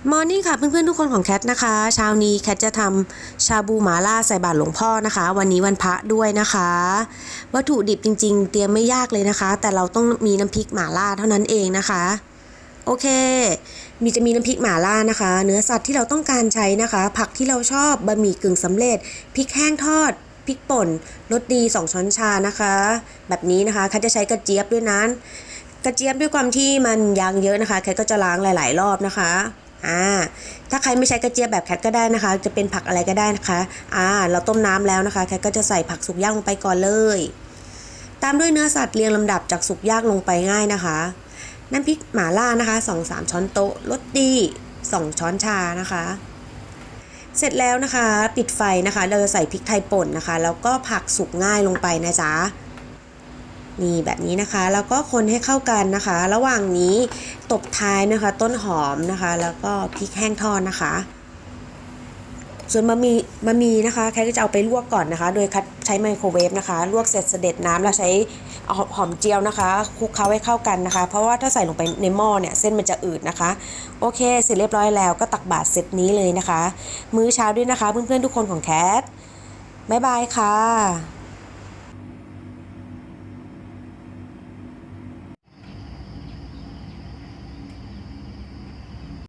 มอร์นิ่งค่ะเพื่อนๆทุกคนของแคทนะคะเช้านี้แคทจะทำชาบูหม่าล่าใส่บาตรหลวงพ่อนะคะวันนี้วันพระด้วยนะคะวัตถุดิบจริงๆเตรียมไม่ยากเลยนะคะแต่เราต้องมีน้ำพริกหม่าล่าเท่านั้นเองนะคะโอเคจะมีน้ำพริกหม่าล่านะคะเนื้อสัตว์ที่เราต้องการใช้นะคะผักที่เราชอบบะหมี่กึ่งสำเร็จพริกแห้งทอดพริกป่นรสดี2ช้อนชานะคะแบบนี้นะคะแคทจะใช้กระเจี๊ยบด้วยนะกระเจี๊ยบด้วยความที่มันยางเยอะนะคะแคทก็จะล้างหลายๆรอบนะคะอ่าถ้าใครไม่ใช้กระเจี๊ยบแบบแคทก็ได้นะคะจะเป็นผักอะไรก็ได้นะคะเราต้มน้ำแล้วนะคะแคทก็จะใส่ผักสุกย่างลงไปก่อนเลยตามด้วยเนื้อสัตว์เรียงลำดับจากสุกย่างลงไปง่ายนะคะน้ำพริกหม่าล่านะคะ2-3ช้อนโต๊ะรสดี2ช้อนชานะคะเสร็จแล้วนะคะปิดไฟนะคะเราจะใส่พริกไทยป่นนะคะแล้วก็ผักสุกง่ายลงไปนะจ๊ะนี่แบบนี้นะคะแล้วก็คนให้เข้ากันนะคะระหว่างนี้ตบท้ายนะคะต้นหอมนะคะแล้วก็พริกแห้งทอดนะคะส่วนบะหมี่นะคะแค่ก็จะเอาไปลวกก่อนนะคะโดยคัดใช้ไมโครเวฟนะคะลวกเสร็จเสด็จน้ำแล้วใช้หอมเจียวนะคะคลุกเคล้าให้เข้ากันนะคะเพราะว่าถ้าใส่ลงไปในหม้อเนี่ยเส้นมันจะอืดนะคะโอเคเสร็จเรียบร้อยแล้วก็ตักบาตรเสร็จนี้เลยนะคะมื้อเช้าด้วยนะคะเพื่อนๆทุกคนของแคทบ๊ายบายค่ะ